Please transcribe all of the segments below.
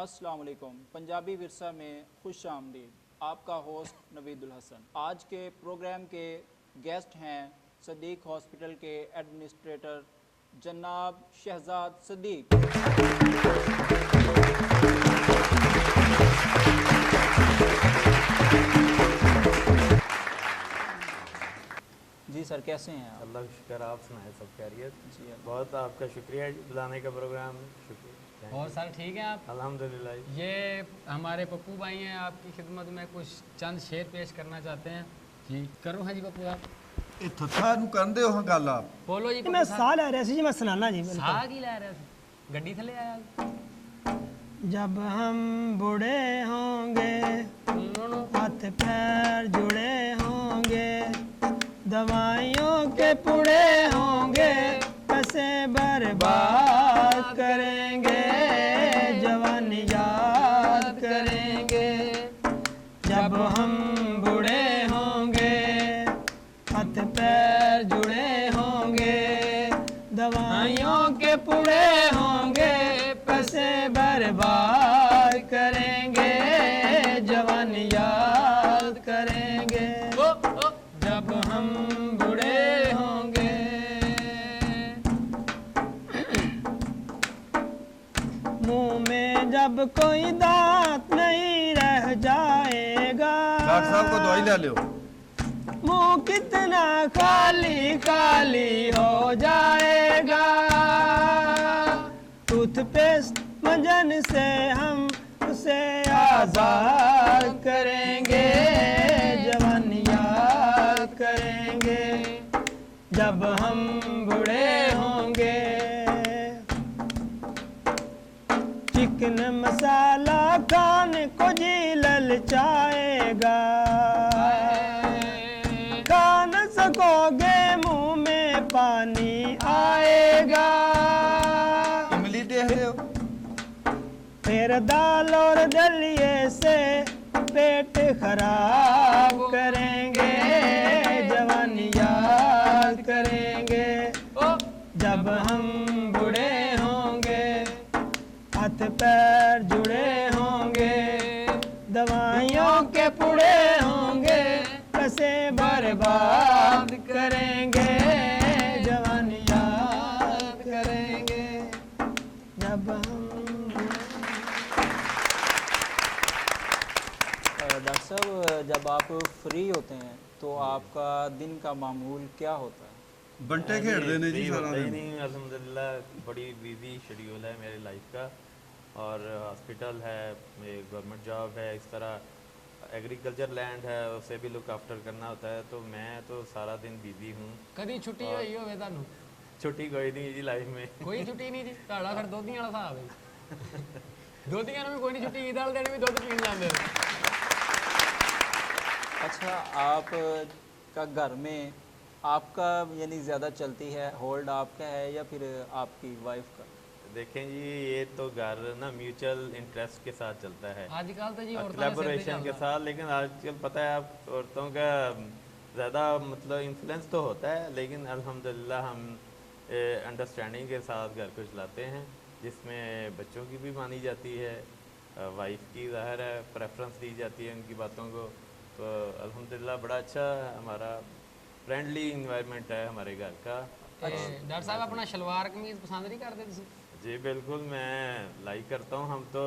अस्सलाम वालेकुम। पंजाबी विरसा में खुश आमदीद। आपका होस्ट नवीदुल हसन। आज के प्रोग्राम के गेस्ट हैं सदीक हॉस्पिटल के एडमिनिस्ट्रेटर जनाब शहजाद सदीक। जी सर, कैसे हैं आप? अल्लाह का शुक्र, आप सुनाए सब खैरियत? जी बहुत आपका शुक्रिया बुलाने का प्रोग्राम, शुक्रिया। और सर ठीक है आप? अल्हम्दुलिल्लाह। ये हमारे पप्पू भाई हैं, आपकी खिदमत में कुछ चंद शेर पेश करना चाहते हैं। जी करो। हाँ जी पप्पू आप ਇੱਥੋਂ ਤੁਹਾਨੂੰ ਕਰਦੇ ਹੋ ਗੱਲ ਆਪ बोलो जी। मैं साह ले रहा सी जी, मैं सुनाना जी। साह की लै रहे थे? गड्डी थले आया। जब हम बूढ़े होंगे, सुनो हाथ पैर जुड़े होंगे, दवाइयों के पुड़े होंगे, पैसे बर्बाद करेंगे, जवानी याद करेंगे। जब हम बूढ़े होंगे, हाथ पैर जुड़े होंगे, दवाइयों के पुड़े होंगे, पैसे बर्बाद करेंगे, जवानी याद करेंगे। जब हम बूढ़े होंगे। मुंह में जब कोई दांत नहीं रह जाएगा, डॉक्टर साहब को दवाई ले लो। मुंह कितना खाली खाली हो जाएगा। टूथपेस्ट मंजन से हम उसे आजाद करेंगे, जवानी याद करेंगे। जब हम बूढ़े होंगे। चिकन मसाला खाने को जी ललचाएगा, खा न सकोगे मुंह में पानी आएगा। इमली देख रहे हो? फिर दाल और दलिए से पेट खराब करेंगे, जवानी याद करेंगे। जब हम बूढ़े होंगे, हाथ पैर जुड़े होंगे, दवाइयों के पुड़े होंगे, पैसे बर्बाद करेंगे, जवानी याद करेंगे। जब हम डॉक्टर साहब, जब आप फ्री होते हैं तो आपका दिन का मामूल क्या होता है? ਬੰਟੇ ਖੇਡਦੇ ਨੇ ਜੀ ਸਾਰਾ ही ਦਿਨ। नहीं, अल्हम्दुलिल्लाह बड़ी बिजी शेड्यूल है मेरी लाइफ का, और हॉस्पिटल है, गवर्नमेंट जॉब है, इस तरह एग्रीकल्चर लैंड है, उसे भी लुक आफ्टर करना होता है, तो मैं तो सारा दिन बिजी हूँ। कदी छुट्टी होई होवे तानू? छुट्टी कोई नहीं जी लाइफ में। कोई छुट्टी नहीं जी। ਤੁਹਾਡਾ ਫਿਰ ਦੋਧੀਆਂ ਵਾਲਾ ਹਿਸਾਬ ਹੈ। ਦੋਧੀਆਂ ਨੂੰ ਵੀ ਕੋਈ ਨਹੀਂ ਛੁੱਟੀ, ਈਦ ਵਾਲੇ ਦਿਨ ਵੀ ਦੁੱਧ ਪੀਣ ਜਾਂਦੇ ਨੇ। अच्छा, आप का घर में आपका यानी ज़्यादा चलती है, होल्ड आपका है या फिर आपकी वाइफ का? देखें जी, ये तो घर ना म्यूचुअल इंटरेस्ट के साथ चलता है, आजकल तो जी औरतां कोलैबोरेशन के साथ, लेकिन आजकल पता है आप औरतों का ज़्यादा मतलब इन्फ्लुएंस तो होता है, लेकिन अल्हम्दुलिल्लाह हम अंडरस्टैंडिंग के साथ घर को चलाते हैं, जिसमें बच्चों की भी मानी जाती है, वाइफ की ज़ाहिर है प्रेफरेंस दी जाती है उनकी बातों को। तो अल्हम्दुलिल्लाह बड़ा अच्छा हमारा फ्रेंडली इन्वायरमेंट है हमारे घर का। डॉक्टर साहब अपना शलवार कमीज पसंद नहीं करते तुसी? जी बिल्कुल, मैं लाइक करता हूँ। हम तो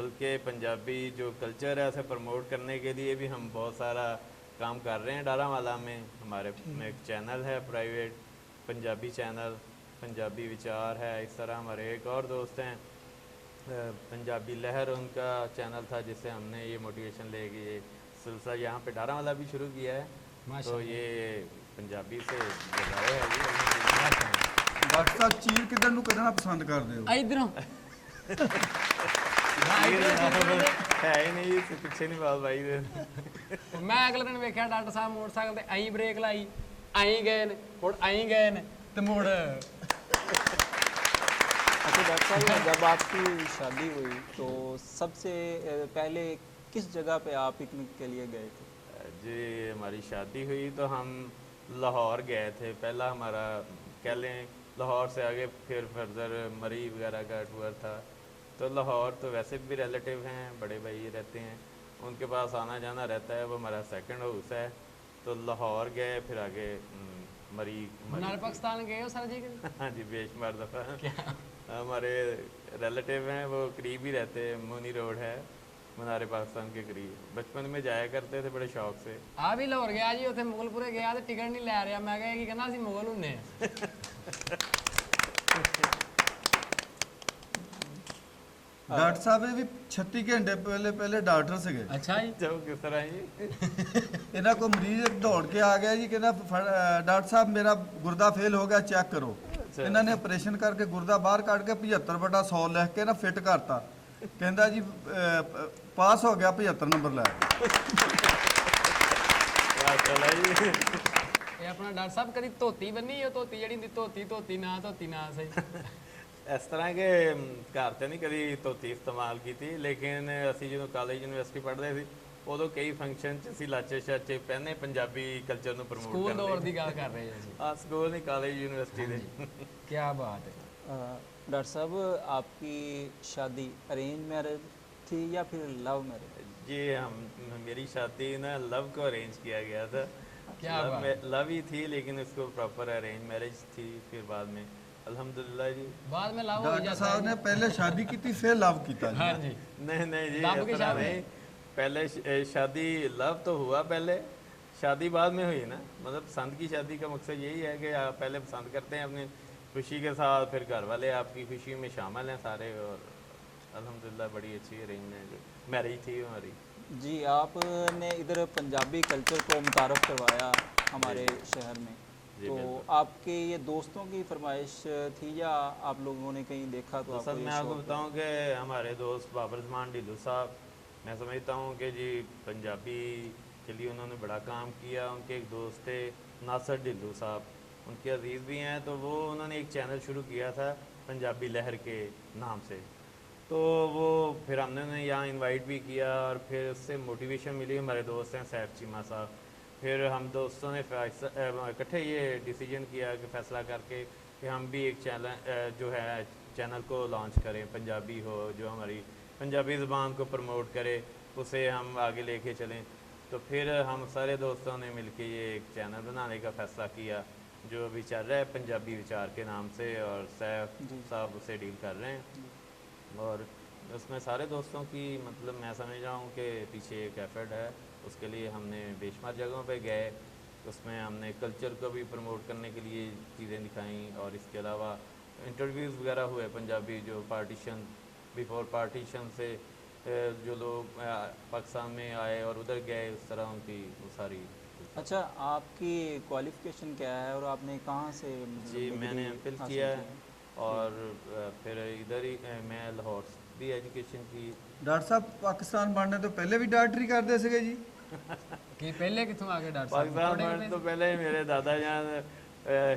बल्कि पंजाबी जो कल्चर है उसे प्रमोट करने के लिए भी हम बहुत सारा काम कर रहे हैं। डारावाला में हमारे में एक चैनल है प्राइवेट, पंजाबी चैनल, पंजाबी विचार है। इस तरह हमारे एक और दोस्त हैं, पंजाबी लहर उनका चैनल था, जिससे हमने ये मोटिवेशन लेके ये सिलसिला यहाँ पे डारावाला भी शुरू किया है। तो ये पंजाबी से लगाए है जी। ਡਾਕਟਰ ਸਾਹਿਬ ਚੀਰ ਕਿੱਧਰ ਨੂੰ ਕੱਢਣਾ ਪਸੰਦ ਕਰਦੇ ਹੋ? इधरों है ही नहीं, इससे पीछे नहीं बात भाई दे। मैं अगले दिन वेख्या डॉक्टर साहब मोटरसाइकिल ते आई ब्रेक लाई, आई गए ने, हुण आई गए ने ते मुड़। अच्छा डॉक्टर साहब, जब आपकी शादी हुई तो सबसे पहले किस जगह पे आप पिकनिक के लिए गए थे? जी हमारी शादी हुई तो हम लाहौर गए थे। पहला हमारा कह लें लाहौर से आगे फिर फर्दर मरी वगैरह का टूर था। तो लाहौर तो वैसे भी रिलेटिव हैं, बड़े भाई रहते हैं, उनके पास आना जाना रहता है। वो हमारा सेकंड हाउस है। तो लाहौर गए, फिर आगे मरी मनार पाकिस्तान गए हो सर जी? हाँ जी, बेशुमार दफ़ा। हमारे रिलेटिव हैं, वो करीब ही रहते हैं, मोनी रोड है मनारे पाकिस्तान के करीब। बचपन में जाया करते थे बड़े शौक से। आ भी लाहौर गया जी, उत्थे मुगलपुरे गया तो टिकट नहीं लै रहा। मैं कहा कि कहना असं मुगल होंगे। ਡਾਕਟਰ ਸਾਹਿਬ ਇਹ ਵੀ 36 ਘੰਟੇ ਪਹਿਲੇ ਡਾਕਟਰ ਸੀਗੇ। अच्छा जी। जब किस तरह जी? ਇਹਨਾਂ ਕੋਲ ਮਰੀਜ਼ ਇੱਕ ਦੌੜ ਕੇ ਆ ਗਿਆ ਜੀ, ਕਹਿੰਦਾ ਡਾਕਟਰ ਸਾਹਿਬ ਮੇਰਾ ਗੁਰਦਾ ਫੇਲ ਹੋ ਗਿਆ, ਚੈੱਕ ਕਰੋ। ਇਹਨਾਂ ਨੇ ਆਪਰੇਸ਼ਨ ਕਰਕੇ ਗੁਰਦਾ ਬਾਹਰ ਕੱਢ ਕੇ 75/100 ਲਿਖ ਕੇ ਨਾ ਫਿੱਟ ਕਰਤਾ। ਕਹਿੰਦਾ ਜੀ ਪਾਸ ਹੋ ਗਿਆ 75 ਨੰਬਰ ਲੈ ਕੇ। माशाल्लाह जी। ਇਹ ਆਪਣਾ ਡਾਕਟਰ ਸਾਹਿਬ ਕਦੀ ਧੋਤੀ ਬੰਨੀ? ਉਹ ਧੋਤੀ ਜਿਹੜੀ ਹੁੰਦੀ ਧੋਤੀ ਨਾ ਸਹੀ। ਇਸ ਤਰ੍ਹਾਂ ਕਿ ਘਰ ਤੇ ਨਹੀਂ ਕਦੀ ਧੋਤੀ ਇਸਤੇਮਾਲ ਕੀਤੀ, ਲੇਕਿਨ ਅਸੀਂ ਜਦੋਂ ਕਾਲਜ ਯੂਨੀਵਰਸਿਟੀ ਪੜ੍ਹਦੇ ਸੀ ਉਦੋਂ ਕਈ ਫੰਕਸ਼ਨ 'ਚ ਅਸੀਂ ਲਾਚੇ ਸ਼ਾਚੇ ਪਹਿਨੇ ਪੰਜਾਬੀ ਕਲਚਰ ਨੂੰ ਪ੍ਰਮੋਟ ਸਕੂਲ ਕਰਦੇ ਦੌਰ ਦੀ ਗੱਲ ਕਰ ਰਹੇ ਹਾਂ ਜੀ। ਹਾਂ, ਸਕੂਲ ਨਹੀਂ, ਕਾਲਜ ਯੂਨੀਵਰਸਿਟੀ ਦੇ। ਕੀ ਬਾਤ ਹੈ। डॉक्टर साहब आपकी शादी अरेंज मैरिज थी या फिर लव मैरिज? जी, मेरी शादी ना लव को अरेंज किया गया था। क्या बात। लव ही थी, लेकिन उसको प्रॉपर अरेंज मैरिज थी। फिर बाद में अल्हम्दुलिल्लाह जी। बाद में लव हो ਡਾਕਟਰ जाता ਸਾਹਿਬ है। ਨੇ ਪਹਿਲੇ ਸ਼ਾਦੀ ਕੀਤੀ ਫਿਰ ਲਵ ਕੀਤਾ ਜੀ। हाँ जी। नहीं जी, लव की इतना शादी? नहीं। पहले शादी लव तो हुआ, पहले शादी बाद में हुई ना। मतलब पसंद की शादी का मकसद यही है कि आप पहले पसंद करते हैं अपनी खुशी के साथ, फिर घर वाले आपकी खुशी में शामिल हैं सारे। और अल्हम्दुलिल्लाह बड़ी अच्छी अरेंज मैरिज थी हमारी। जी, आपने इधर पंजाबी कल्चर को मुतारफ़ करवाया हमारे शहर में, जी, तो बिल्कुल। आपके ये दोस्तों की फरमाइश थी या आप लोगों ने कहीं देखा तो असल आपको मैं ये आपको शौक बताऊं कि हमारे दोस्त बाबर ज़मान ढिल्लू साहब, मैं समझता हूं कि जी पंजाबी के लिए उन्होंने बड़ा काम किया। उनके एक दोस्त थे नासर ढिल्लू साहब, उनके अजीज़ भी हैं। तो वो उन्होंने एक चैनल शुरू किया था पंजाबी लहर के नाम से। तो वो फिर हमने उन्हें यहाँ इनवाइट भी किया, और फिर उससे मोटिवेशन मिली। हमारे दोस्त हैं सैफ चीमा साहब। फिर हम दोस्तों ने इकट्ठे ये डिसीजन किया कि फ़ैसला करके कि हम भी एक चैनल को लॉन्च करें, पंजाबी हो, जो हमारी पंजाबी ज़बान को प्रमोट करे, उसे हम आगे लेके चलें। तो फिर हम सारे दोस्तों ने मिलके ये एक चैनल बनाने का फ़ैसला किया, जो अभी चल रहा है पंजाबी विचार के नाम से, और सैफ साहब उसे डील कर रहे हैं। और उसमें सारे दोस्तों की मतलब मैं समझ रहा हूँ कि पीछे एक एफर्ट है। उसके लिए हमने बेशुमार जगहों पे गए, उसमें हमने कल्चर को भी प्रमोट करने के लिए चीज़ें दिखाई, और इसके अलावा इंटरव्यूज़ वगैरह हुए पंजाबी, जो पार्टीशन बिफोर पार्टीशन से जो लोग पाकिस्तान में आए और उधर गए, उस तरह उनकी वो सारी। अच्छा, आपकी क्वालिफ़िकेशन क्या है और आपने कहाँ से मतलब जी, मैंने डिग्री एमफिल हासिल किया की है, और फिर इधर ही मैं लाहौर भी एजुकेशन की। ਡਾਕਟਰ ਸਾਹਿਬ ਪਾਕਿਸਤਾਨ ਬਣਨੇ ਤੋਂ ਪਹਿਲੇ ਵੀ ਡਾਕਟਰੀ ਕਰਦੇ ਸੀਗੇ ਜੀ? कि पहले कितों आके डॉक्टर साहब? पाकिस्तान बनने तो पहले मेरे दादा जान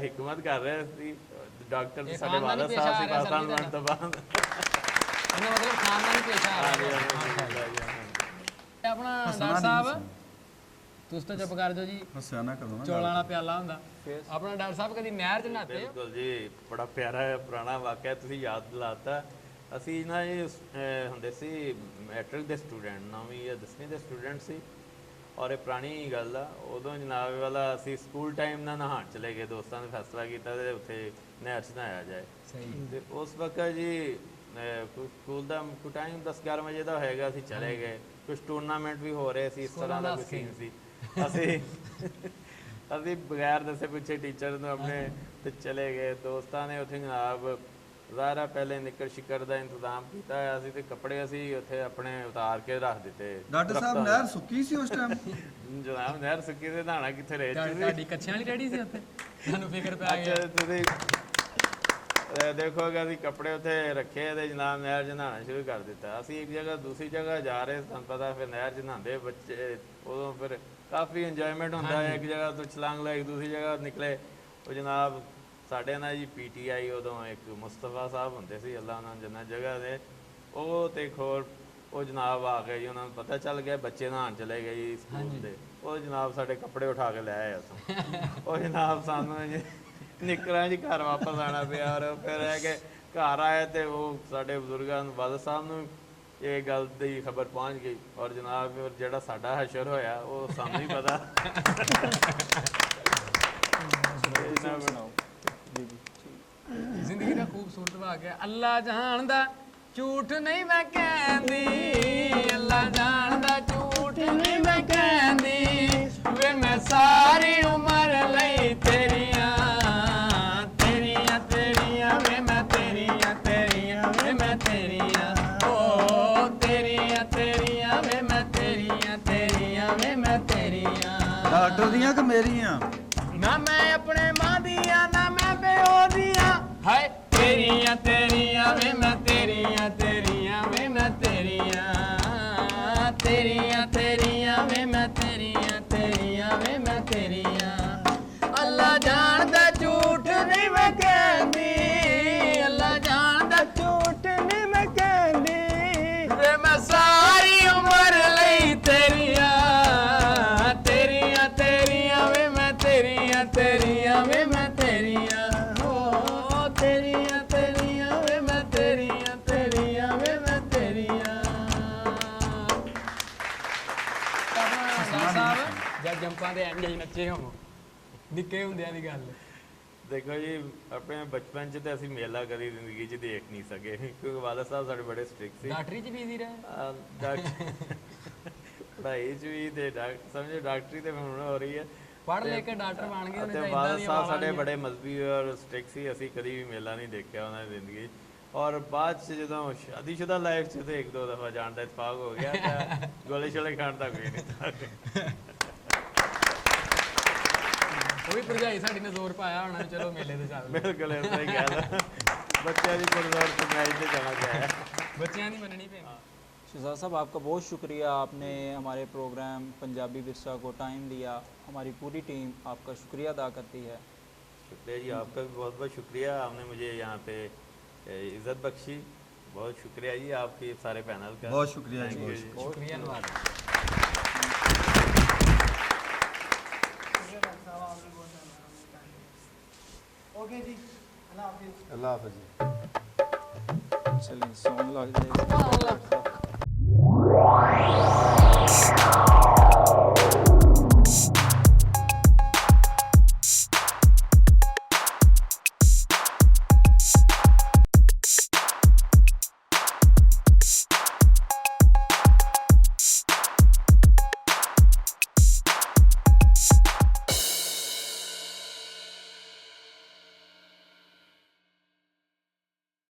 हिकमत कर रहे थे, डॉक्टर ये साढ़े खानदानी 12 पेशा साल आ से रहा पाकिस्तान सभी बनने तो बाद। ਇਹਦਾ ਮਤਲਬ ਖਾਨਦਾਨੀ ਪੇਸ਼ਾ ਆ हाँ जी, ਰਿਹਾ। अल्हम्दुलिल्लाह जी, हाँ। ਆਪਣਾ ਹੱਸਣਾ ਡਾਕਟਰ ਨਹੀਂ ਸਾਹਿਬ ਤੁਸੀਂ ਤਾਂ ਚੁੱਪ ਕਰ ਜਾਓ ਜੀ। ਹੱਸਿਆ ਨਾ ਕਰੋ ਨਾ। ਚੌਲਾਂ ਵਾਲਾ ਪਿਆਲਾ ਹੁੰਦਾ। फिर ਆਪਣਾ ਡਾਕਟਰ ਸਾਹਿਬ ਕਦੀ ਨਹਿਰ 'ਚ ਨਹਾਤੇ ਹੋ? ਬਿਲਕੁਲ ਜੀ, ਬੜਾ ਪਿਆਰਾ ਪੁਰਾਣਾ ਵਾਕਿਆ ਤੁਸੀਂ ਯਾਦ ਦਿਲਾਤਾ। ਅਸੀਂ ਨਾ ਇਹ ਹੁੰਦੇ ਸੀ ਮੈਟ੍ਰਿਕ ਦੇ ਸਟੂਡੈਂਟ, 9ਵੀਂ ਜਾਂ 10ਵੀਂ ਦੇ ਸਟੂਡੈਂਟ ਸੀ। ਔਰ ਇਹ ਪੁਰਾਣੀ ਗੱਲ ਆ, ਉਦੋਂ ਜਨਾਬ ਵਾਲਾ ਅਸੀਂ ਸਕੂਲ ਟਾਈਮ ਨਾਲ ਨਹਾਉਣ ਚਲੇ ਗਏ। ਦੋਸਤਾਂ ਨੇ ਫੈਸਲਾ ਕੀਤਾ ਤੇ ਉੱਥੇ ਨਹਿਰ 'ਚ ਨਹਾਇਆ ਜਾਏ। ਸਹੀ। ਤੇ ਉਸ ਵਕਤ ਜੀ ਸਕੂਲ ਦਾ ਕੋਈ ਟਾਈਮ 10-11 ਵਜੇ ਦਾ ਹੋਏਗਾ, ਅਸੀਂ ਚਲੇ ਗਏ। ਕੁਝ ਟੂਰਨਾਮੈਂਟ ਵੀ ਹੋ ਰਹੇ ਸੀ, ਇਸ ਤਰ੍ਹਾਂ ਦਾ ਕੋਈ ਸੀਨ ਸੀ। ਅਸੀਂ ਬਗੈਰ ਦੱਸੇ ਪੁੱਛੇ ਟੀਚਰ ਨੂੰ ਆਪਣੇ ਤੇ ਚਲੇ ਗਏ। ਦੋਸਤਾਂ ਨੇ ਉੱਥੇ ਜਨਾਬ ਜ਼ਾਹਰਾ ਪਹਿਲੇ ਨਿੱਕਰ ਸ਼ਿਕਰ ਦਾ ਇੰਤਜ਼ਾਮ ਕੀਤਾ ਹੋਇਆ ਸੀ, ਤੇ ਕੱਪੜੇ ਅਸੀਂ ਉੱਥੇ ਆਪਣੇ ਉਤਾਰ ਕੇ ਰੱਖ ਦਿੱਤੇ। ਡਾਕਟਰ ਸਾਹਿਬ ਨਹਿਰ ਸੁੱਕੀ ਸੀ ਉਸ ਟਾਈਮ? ਜਨਾਬ ਨਹਿਰ ਸੁੱਕੀ ਤੇ ਨਹਾਣਾ ਕਿੱਥੇ ਰਹੇ ਤੁਹਾਡੀ ਕੱਛਿਆਂ ਵਾਲੀ ਰੈਡੀ ਸੀ ਉੱਥੇ? ਤੁਹਾਨੂੰ ਫਿਕਰ ਪੈ ਗਿਆ। ਤੁਸੀਂ ਦੇਖੋਗੇ ਅਸੀਂ ਕੱਪੜੇ ਉੱਥੇ ਰੱਖੇ ਤੇ ਜਨਾਬ ਨਹਿਰ 'ਚ ਨਹਾਉਣਾ ਸ਼ੁਰੂ ਕਰ ਦਿੱਤਾ। ਅਸੀਂ ਇੱਕ ਜਗ੍ਹਾ ਦੂਸਰੀ ਜਗ੍ਹਾ ਜਾ ਰਹੇ, ਤੁਹਾਨੂੰ ਪਤਾ ਫਿਰ ਨਹਿਰ 'ਚ ਨਹਾਉਂਦੇ ਬੱਚੇ, ਉਦੋਂ ਫਿਰ ਕਾਫੀ ਇੰਜੋਇਮੈਂਟ ਹੁੰਦਾ ਹੈ। ਇੱਕ ਜਗ੍ਹਾ ਤੋਂ ਛਲਾਂਗ ਲਾਈ, ਦੂਸਰੀ ਜਗ੍ਹਾ ਨਿਕਲੇ। ਉਹ ਜਨਾਬ ਸਾਡੇ ਨਾਲ ਜੀ PTI ਉਦੋਂ ਇੱਕ ਮੁਸਤਫਾ ਸਾਹਿਬ ਹੁੰਦੇ ਸੀ, ਅੱਲਾ ਉਹਨਾਂ ਨੂੰ ਜੰਨਤ ਜਗ੍ਹਾ ਦੇ, ਉਹ ਤੇ ਇੱਕ ਹੋਰ ਉਹ ਜਨਾਬ ਆ ਗਏ ਜੀ। ਉਹਨਾਂ ਨੂੰ ਪਤਾ ਚੱਲ ਗਿਆ ਬੱਚੇ ਨਹਾਉਣ ਚਲੇ ਗਏ ਜੀ ਸਕੂਲ ਦੇ। ਉਹ ਜਨਾਬ ਸਾਡੇ ਕੱਪੜੇ ਉਠਾ ਕੇ ਲੈ ਆਏ ਉੱਥੋਂ। ਉਹ ਜਨਾਬ ਸਾਨੂੰ ਜੀ ਨਿਕਰਾਂ ਜੀ ਘਰ ਵਾਪਸ ਆਉਣਾ ਪਿਆ। ਔਰ ਫਿਰ ਹੈ ਕਿ ਘਰ ਆਇਆ ਤੇ ਉਹ ਸਾਡੇ ਬਜ਼ੁਰਗਾਂ ਨੂੰ ਵਾਲਦ ਸਾਹਿਬ ਨੂੰ ਇਹ ਗੱਲ ਦੀ ਖਬਰ ਪਹੁੰਚ ਗਈ ਔਰ ਜਨਾਬ ਜਿਹੜਾ ਸਾਡਾ ਹਸ਼ਰ ਹੋਇਆ ਉਹ ਸਾਨੂੰ ਹੀ ਪਤਾ सुनाओ जी जी ठीक। ਜ਼ਿੰਦਗੀ ਦਾ ਖੂਬਸੂਰਤ ਭਾਗ ਹੈ ਅੱਲਾ ਜਾਣਦਾ ਝੂਠ ਨਹੀਂ ਮੈਂ ਕਹਿੰਦੀ ਅੱਲਾ ਜਾਣਦਾ ਝੂਠ ਨਹੀਂ ਮੈਂ ਕਹਿੰਦੀ ਵੇ ਮੈਂ ਸਾਰੀ ਉਮਰ ਲਈ ਤੇਰੀਆਂ ਤੇਰੀਆਂ ਤੇਰੀਆਂ ਵੇ ਮੈਂ ਤੇਰੀਆਂ ਤੇਰੀਆਂ ਵੇ ਮੈਂ ਤੇਰੀਆਂ ਓ ਤੇਰੀਆਂ ਤੇਰੀਆਂ ਵੇ ਮੈਂ ਤੇਰੀਆਂ ਤੇਰੀਆਂ ਵੇ ਮੈਂ ਤੇਰੀਆਂ ਡਾਕਟਰ ਦੀਆਂ ਕਿ ਮੇਰੀਆਂ? ਨਾ ਮੈਂ ਆਪਣੇ ਮਾਂ ਦੀਆਂ ਨਾ ਮੈਂ ਪਿਓ ਦੀਆਂ ਹਾਏ ਤੇਰੀਆਂ ਤੇਰੀਆਂ ਵੇ ਮੈਂ ਤੇਰੀਆਂ ਤੇਰੀਆਂ ਵੇ ਮੈਂ ਤੇਰੀਆਂ ਤੇਰੀਆਂ ਤੇਰੀਆਂ ਵੇ ਮੈਂ ਤੇਰੀਆਂ ਤੇਰੀਆਂ ਵੇ ਮੈਂ ਤੇਰੀਆਂ ਅੱਲਾ ਜਾਣਦਾ ਝੂਠ ਨਹੀਂ ਮੈਂ ਕਹਿੰਦੀ ਅੱਲਾ ਜਾਣਦਾ ਝੂਠ ਨਹੀਂ ਮੈਂ ਕਹਿੰਦੀ ਵੇ ਮੈਂ ਸਾਰੀ ਉਮਰ ਲਈ ਤੇਰੀਆਂ ਤੇਰੀਆਂ ਤੇਰੀਆਂ ਵੇ ਮੈਂ ਤੇਰੀਆਂ ਤੇਰੀਆਂ ਵੇ ਮੈਂ ਤੇਰੀਆਂ ਹੋ ਤੇਰੀਆਂ ਤੇਰੀਆਂ ਵੇ ਮੈਂ ਤੇਰੀਆਂ ਤੇਰੀਆਂ ਵੇ ਮੈਂ ਤੇਰੀਆਂ ਸਾਹਿਬ ਜਦ ਜੰਪਾਂ ਦੇ ਐਂਡ ਹੀ ਨੱਚੇ ਹੋਵੋ ਨਿੱਕੇ ਹੁੰਦਿਆਂ ਦੀ ਗੱਲ ਦੇਖੋ ਜੀ ਆਪਣੇ ਬਚਪਨ 'ਚ ਤੇ ਅਸੀਂ ਮੇਲਾ ਕਦੀ ਜ਼ਿੰਦਗੀ 'ਚ ਦੇਖ ਨਹੀਂ ਸਕੇ ਕਿਉਂਕਿ ਵਾਲਦ ਸਾਹਿਬ ਸਾਡੇ ਬੜੇ ਸਟ੍ਰਿਕਟ ਸੀ ਡਾਕਟਰੀ ਚ ਬੀਜ਼ੀ ਰਹੇ ਪੜ੍ਹਾਈ 'ਚ ਵੀ ਤੇ ਸਮਝੋ ਡਾਕਟਰੀ ਤੇ ਹੁਣ ਹੋ ਰਹੀ ਹੈ ਪੜ੍ਹ ਲੈ ਕੇ ਡਾਕਟਰ ਬਣ ਗਏ ਉਹਨੇ ਤੇ ਤਾਂ ਇਦਾਂ ਵਾਲਦ ਦੀ ਸਾਹਿਬ ਸਾਡੇ ਬੜੇ ਮਜ਼ਬੀ ਔਰ ਸਟ੍ਰਿਕਟ ਸੀ ਅਸੀਂ ਕਦੀ ਵੀ ਮੇਲਾ ਨਹੀਂ ਦੇਖਿਆ ਉਹਨਾਂ ਦੀ ਜ਼ਿੰਦਗੀ 'ਚ। ਔਰ ਬਾਅਦ 'ਚ ਜਦੋਂ ਸ਼ਾਦੀशुदा ਲਾਈਫ 'ਚ ਤੇ ਇੱਕ ਦੋ ਦਫਾ ਜਾਣ ਦਾ ਇਤਫਾਕ ਹੋ ਗਿਆ ਤਾਂ ਗੋਲੇ ਛੋਲੇ ਖਾਣ ਦਾ ਕੋਈ ਨਹੀਂ ਉਹ ਵੀ ਭਰਜਾਈ ਸਾਡੀ ਨੇ ਜ਼ੋਰ ਪਾਇਆ ਹੋਣਾ ਚਲੋ ਮੇਲੇ ਤੇ ਚੱਲ ਬਿਲਕੁਲ ਇਸ ਤਰ੍ਹਾਂ ਹੀ ਗੱਲ ਬੱਚਿਆਂ ਦੀ ਪਰਵਰ ਕਮਾਈ ਤੇ ਜਾਣਾ ਚਾਹਿਆ ਬੱਚਿਆਂ ਦੀ ਮੰਨਣੀ ਪੈਂਦੀ शहजाद साहब आपका बहुत शुक्रिया, आपने हमारे प्रोग्राम पंजाबी विरसा को टाइम दिया। हमारी पूरी टीम आपका शुक्रिया अदा करती है। शुक्रिया जी, आपका भी बहुत बहुत शुक्रिया, आपने मुझे यहाँ पे इज़्ज़त बख्शी। बहुत शुक्रिया जी आपके सारे पैनल का। बहुत शुक्रिया जी, Thank you बहुत शुक्रिया नवाज अल्लाह हाफ़िज़। चलिए सॉन्ग लग जाएगा।